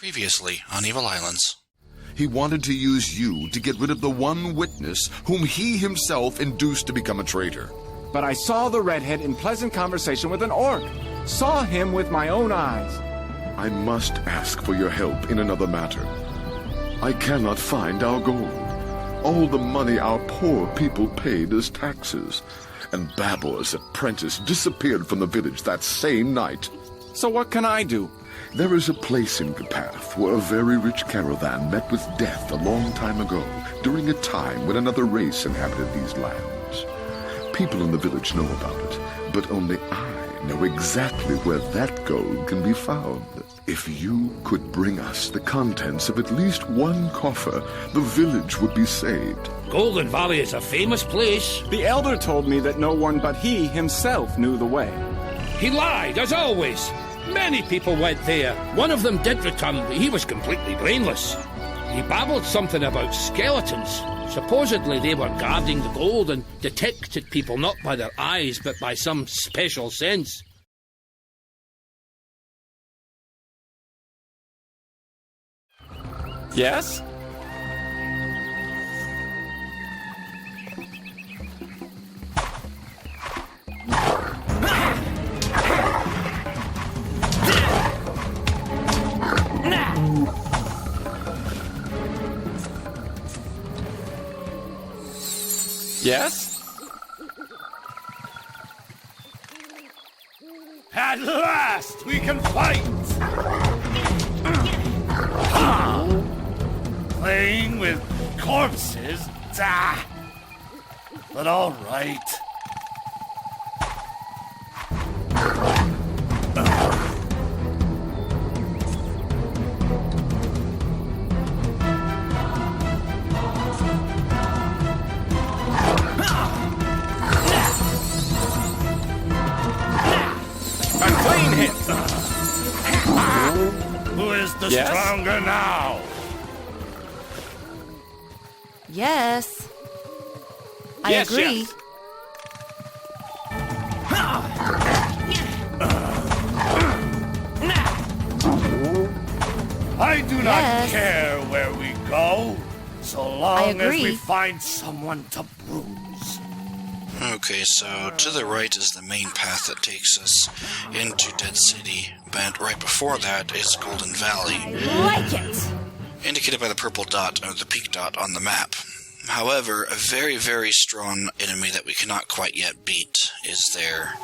Previously on Evil Islands. He wanted to use you to get rid of the one witness whom he himself induced to become a traitor. But I saw the redhead in pleasant conversation with an orc. Saw him with my own eyes. I must ask for your help in another matter. I cannot find our gold. All the money our poor people paid as taxes. And Babor's apprentice disappeared from the village that same night. So what can I do? There is a place in the path where a very rich caravan met with death a long time ago, during a time when another race inhabited these lands. People in the village know about it, but only I know exactly where that gold can be found. If you could bring us the contents of at least one coffer, the village would be saved. Golden Valley is a famous place. The elder told me that no one but he himself knew the way. He lied, as always. Many people went there. One of them did return, but he was completely brainless. He babbled something about skeletons. Supposedly they were guarding the gold and detected people not by their eyes, but by some special sense. Yes? Yes? At last we can fight! Playing with corpses? But all right. Who is the stronger now? Yes. I agree. Yes. I do not care where we go, so long as we find someone to bruise. Okay, so to the right is the main path that takes us into Dead City, but right before that is Golden Valley. I like it! Indicated by the purple dot, or the pink dot on the map. However, a very, very strong enemy that we cannot quite yet beat is there,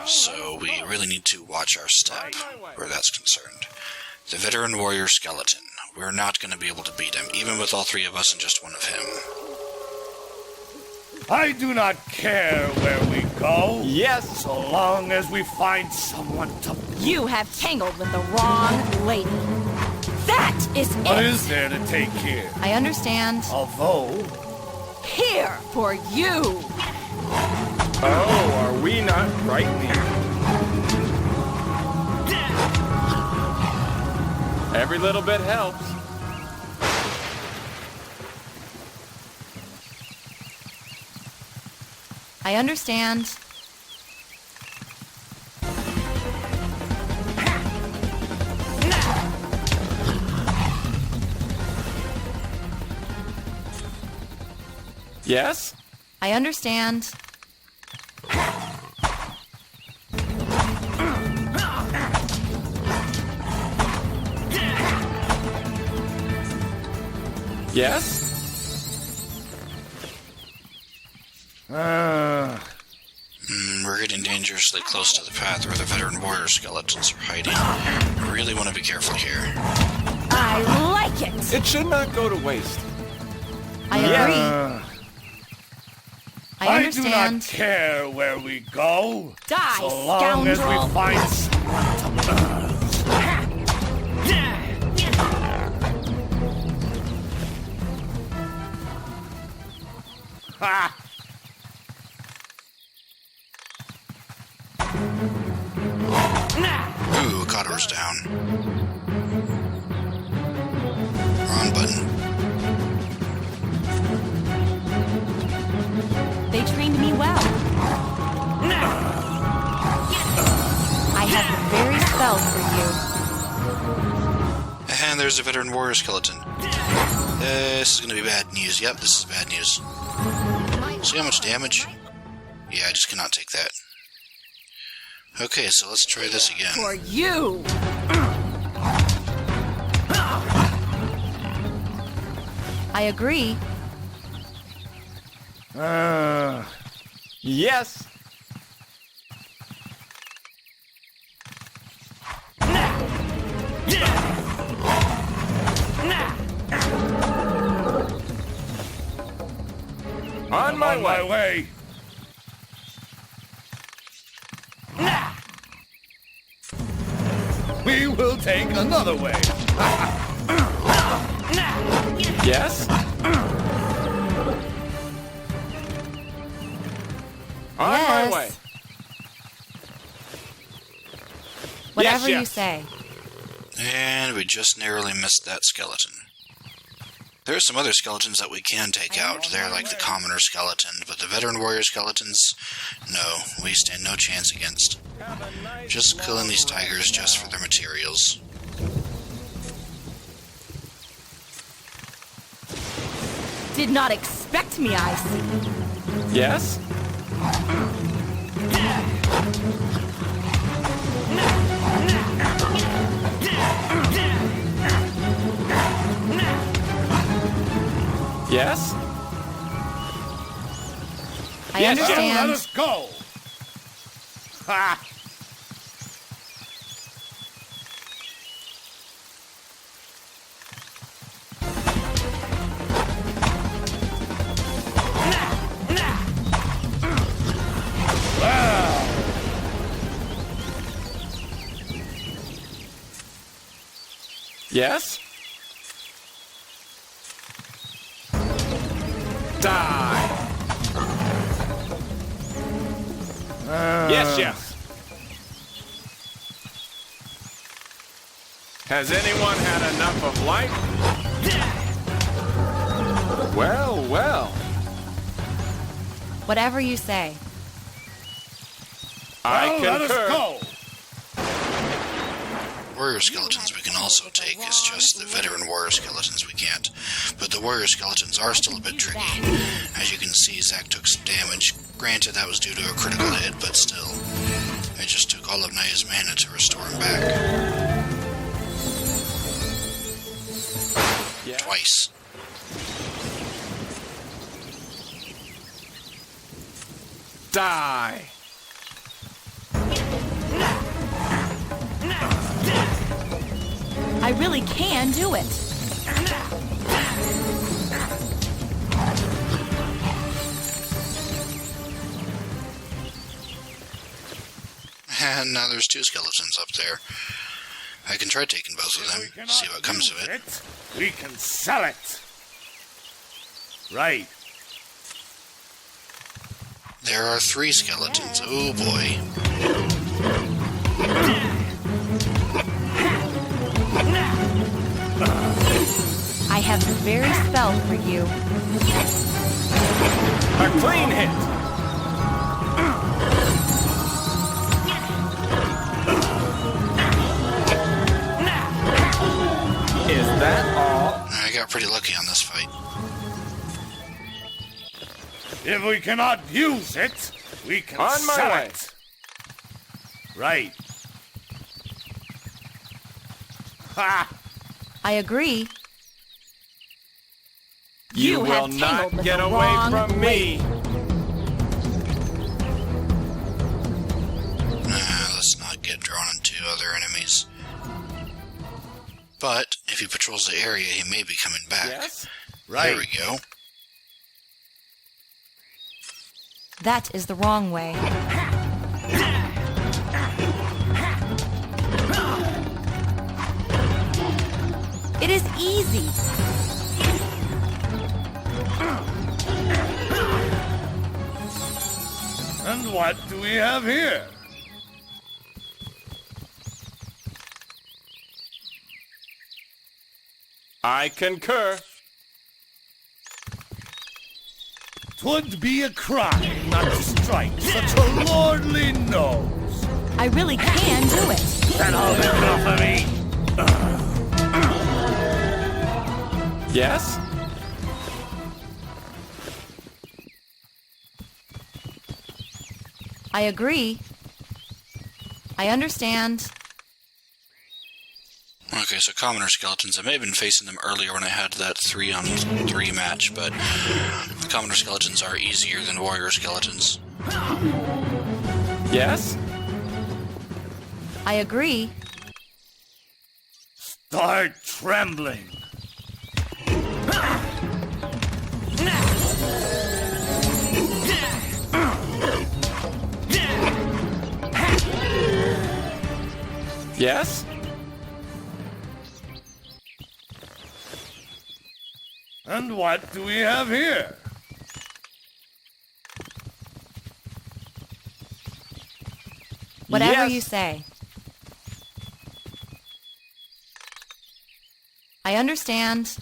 so we really need to watch our step where that's concerned. The veteran warrior skeleton. We're not going to be able to beat him, even with all three of us and just one of him. I do not care where we go. Yes. So long as we find someone to... You have tangled with the wrong lady. That is it! What is there to take here? I understand. Although... Here for you! Oh, are we not right here? Every little bit helps. I understand. Yes? I understand. Yes? We're getting dangerously close to the path where the veteran warrior skeletons are hiding. I really want to be careful here. I like it! It should not go to waste. I agree. I understand. I do not care where we go. Die, so long as scoundrel. we find someone to bruise. Ha! Ooh, Cotter's down. Wrong button. They trained me well. I have the very spell for you. And there's a veteran warrior skeleton. This is going to be bad news. Yep, this is bad news. See how much damage? Yeah, I just cannot take that. Okay, so let's try this again. For you! I agree. Yes. On my way. We will take another way. Yes. On my Yes. way. Whatever Yes, you yes. say. And we just narrowly missed that skeleton. There are some other skeletons that we can take out. They're like the commoner skeleton, but the veteran warrior skeletons, no, we stand no chance against. Just killing these tigers just for their materials. Did not expect me, I see. Yes. Yes. I Yes, Now let understand. us go. Ha! Yes. Die. Yes, yes. Has anyone had enough of life? Well, well. Whatever you say. I Well, let us concur. go. Warrior skeletons we can also take, it's just the veteran warrior skeletons we can't. But the warrior skeletons are still a bit tricky. As you can see, Zack took some damage. Granted, that was due to a critical hit, but still. It just took all of Naya's mana to restore him back. Yeah. Twice. Die. I really can do it. And now there's two skeletons up there. I can try taking both of We them, cannot see what comes of use it. We can sell it. Right. There are three skeletons. Oh boy. I have the very spell for you. A clean hit. Is that all? I got pretty lucky on this fight. If we cannot use it, we can On my sell way. it. Right. Ha! I agree. You You will have not tangled with get the away wrong from me. Let's not get drawn into other enemies. But if he patrols the area, he may be coming back. Yes. Right. There we go. That is the wrong way. It is easy. And what do we have here? I concur. 'Twould be a crime not to strike such a lordly nose. I really can do it. That'll be enough of me. Yes? I agree. I understand. Okay, so commoner skeletons. I may have been facing them earlier when I had that 3-on-3 match, but the commoner skeletons are easier than warrior skeletons. Yes? I agree. Start trembling. Yes? And what do we have here? Whatever Yes. you say. I understand.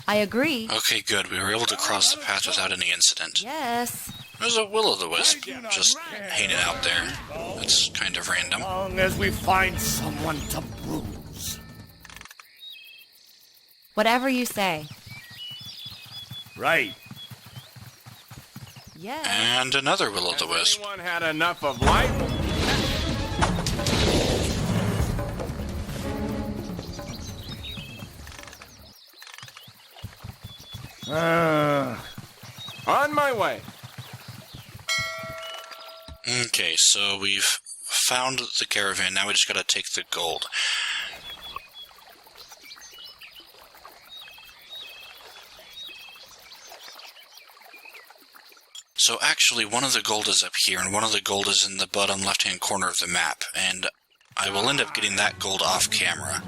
I agree. Okay, good. We were able to cross the path without any incident. Yes. There's a will-o'-the-wisp just hanging out there. That's kind of random. As long as we find someone to bruise. Whatever you say. Right. Yes. And another will-o'-the-wisp. Anyone had enough of life? On my way. Okay, so we've found the caravan. Now we just gotta take the gold. So actually, one of the gold is up here, and one of the gold is in the bottom left-hand corner of the map, and I will end up getting that gold off camera.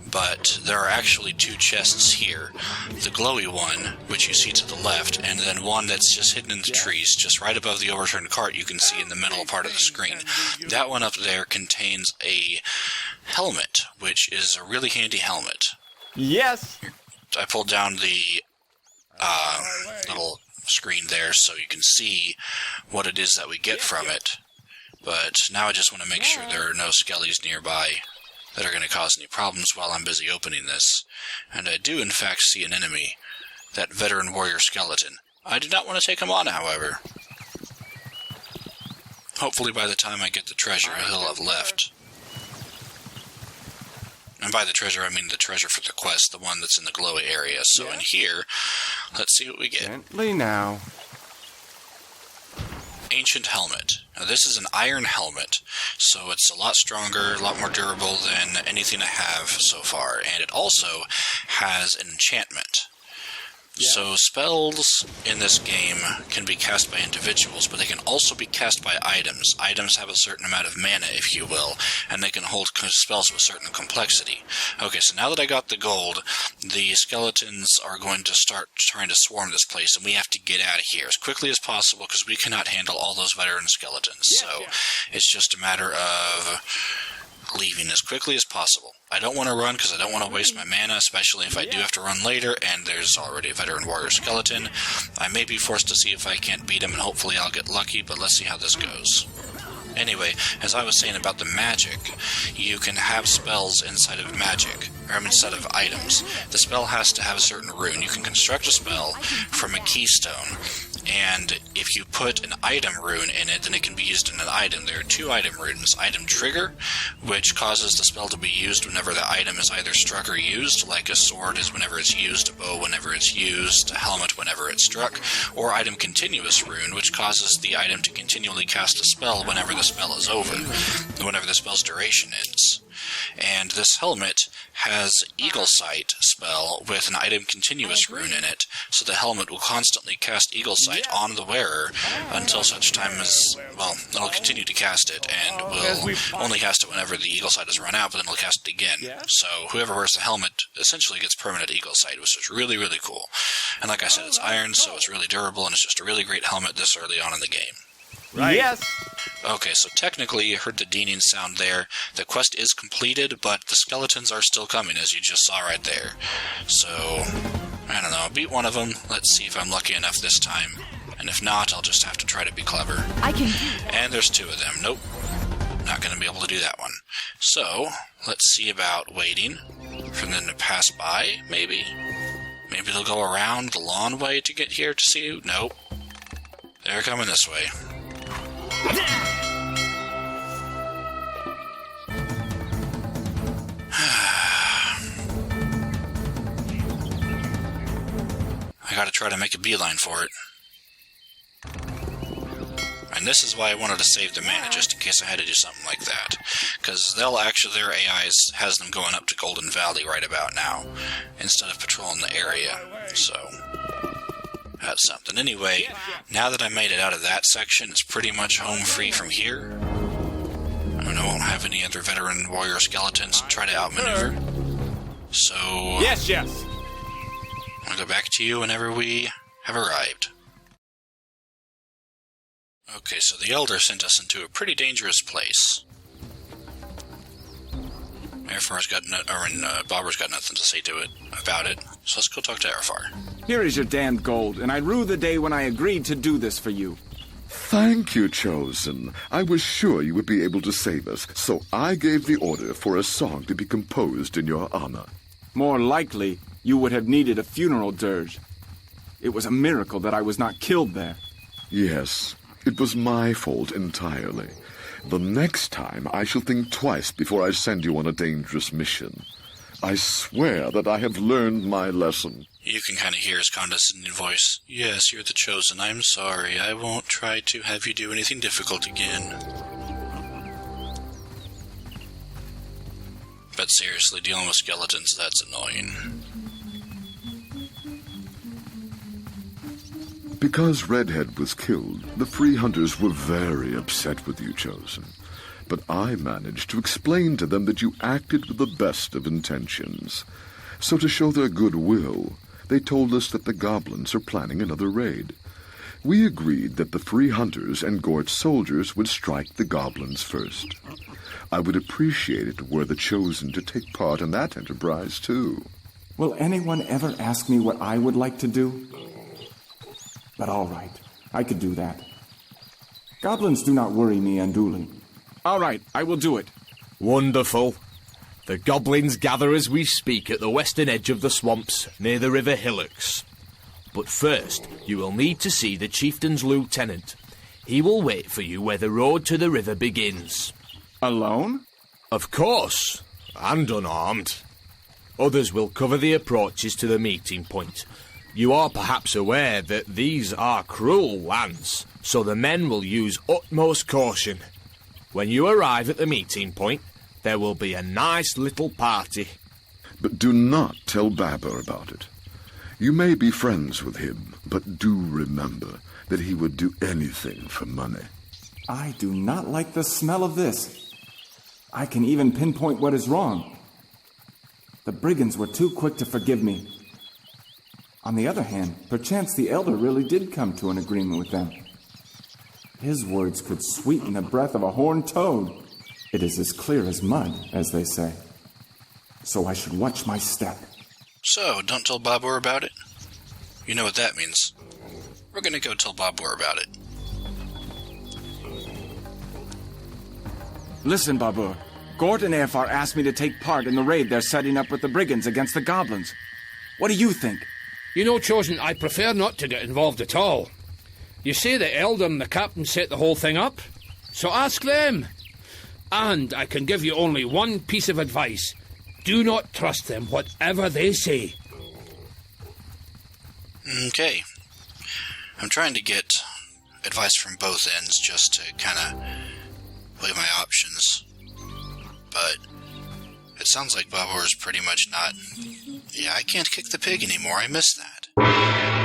But there are actually 2 chests here. The glowy one, which you see to the left, and then one that's just hidden in the trees, just right above the overturned cart you can see in the middle part of the screen. That one up there contains a helmet, which is a really handy helmet. Yes. I pulled down the little screen there so you can see what it is that we get from it. But now I just want to make sure there are no skellies nearby that are going to cause any problems while I'm busy opening this. And I do in fact see an enemy, that veteran warrior skeleton. I do not want to take him on, however. Hopefully by the time I get the treasure, he'll have left. And by the treasure, I mean the treasure for the quest, the one that's in the glowy area. So in here, let's see what we get. Gently now. Ancient helmet. Now this is an iron helmet, so it's a lot stronger, a lot more durable than anything I have so far, and it also has an enchantment. So spells in this game can be cast by individuals, but they can also be cast by items. Items have a certain amount of mana, if you will, and they can hold spells of a certain complexity. Okay, so now that I got the gold, the skeletons are going to start trying to swarm this place, and we have to get out of here as quickly as possible because we cannot handle all those veteran skeletons. So it's just a matter of leaving as quickly as possible. I don't want to run because I don't want to waste my mana, especially if I do have to run later and there's already a veteran warrior skeleton. I may be forced to see if I can't beat him, and hopefully I'll get lucky, but let's see how this goes. Anyway, as I was saying about the magic, you can have spells inside of magic, or inside of items. The spell has to have a certain rune. You can construct a spell from a keystone, and if you put an item rune in it, then it can be used in an item. There are 2 item runes. Item trigger, which causes the spell to be used whenever the item is either struck or used, like a sword is whenever it's used, a bow whenever it's used, a helmet whenever it's struck, or item continuous rune, which causes the item to continually cast a spell whenever the spell is over, whenever the spell's duration ends. And this helmet has Eagle Sight spell with an item continuous rune in it, so the helmet will constantly cast Eagle Sight on the wearer until such time as, well, it'll continue to cast it, and will only cast it whenever the Eagle Sight has run out, but then it'll cast it again. So whoever wears the helmet essentially gets permanent Eagle Sight, which is really, really cool. And like I said, it's iron, so it's really durable, and it's just a really great helmet this early on in the game. Right. Yes. Okay, so technically you heard the dinging sound there. The quest is completed, but the skeletons are still coming, as you just saw right there. So, I don't know, I'll beat one of them. Let's see if I'm lucky enough this time. And if not, I'll just have to try to be clever. I can. And there's 2 of them. Nope. not going to be able to do that one. So, let's see about waiting for them to pass by, maybe. Maybe they'll go around the lawn way to get here to see you. Nope. They're coming this way. I gotta try to make a beeline for it. And this is why I wanted to save the mana, just in case I had to do something like that. Because their AI has them going up to Golden Valley right about now, instead of patrolling the area. So, that's something. Anyway, now that I made it out of that section, it's pretty much home free from here. I won't have any other veteran warrior skeletons to try to outmaneuver. So, Yes. I'll go back to you whenever we have arrived. Okay, so the Elder sent us into a pretty dangerous place. Arafar's got Bobber's got nothing to say to it about it, so let's go talk to Arafar. Here is your damned gold, and I rue the day when I agreed to do this for you. Thank you, Chosen. I was sure you would be able to save us, so I gave the order for a song to be composed in your honor. More likely, you would have needed a funeral dirge. It was a miracle that I was not killed there. Yes, it was my fault entirely. The next time I shall think twice before I send you on a dangerous mission. I swear that I have learned my lesson. You can kind of hear his condescending voice. Yes, you're the Chosen. I'm sorry. I won't try to have you do anything difficult again. But seriously, dealing with skeletons, that's annoying. Because Redhead was killed, the Free Hunters were very upset with you, Chosen. But I managed to explain to them that you acted with the best of intentions. So to show their goodwill, they told us that the goblins are planning another raid. We agreed that the Free Hunters and Gort's soldiers would strike the goblins first. I would appreciate it were the Chosen to take part in that enterprise, too. Will anyone ever ask me what I would like to do? But all right, I could do that. Goblins do not worry me unduly. All right, I will do it. Wonderful. The goblins gather as we speak at the western edge of the swamps, near the river hillocks. But first, you will need to see the chieftain's lieutenant. He will wait for you where the road to the river begins. Alone? Of course, and unarmed. Others will cover the approaches to the meeting point. You are perhaps aware that these are cruel lands, so the men will use utmost caution. When you arrive at the meeting point, there will be a nice little party. But do not tell Babber about it. You may be friends with him, but do remember that he would do anything for money. I do not like the smell of this. I can even pinpoint what is wrong. The brigands were too quick to forgive me. On the other hand, perchance the Elder really did come to an agreement with them. His words could sweeten the breath of a horned toad. It is as clear as mud, as they say. So I should watch my step. So, don't tell Babur about it? You know what that means. We're gonna go tell Babur about it. Listen, Babur. Gort and Eifar asked me to take part in the raid they're setting up with the brigands against the goblins. What do you think? You know, Chosen, I prefer not to get involved at all. You say the Elder and the Captain set the whole thing up? So ask them. And I can give you only one piece of advice. Do not trust them, whatever they say. Okay. I'm trying to get advice from both ends just to kind of weigh my options. But it sounds like Babur is pretty much not... Yeah, I can't kick the pig anymore. I missed that.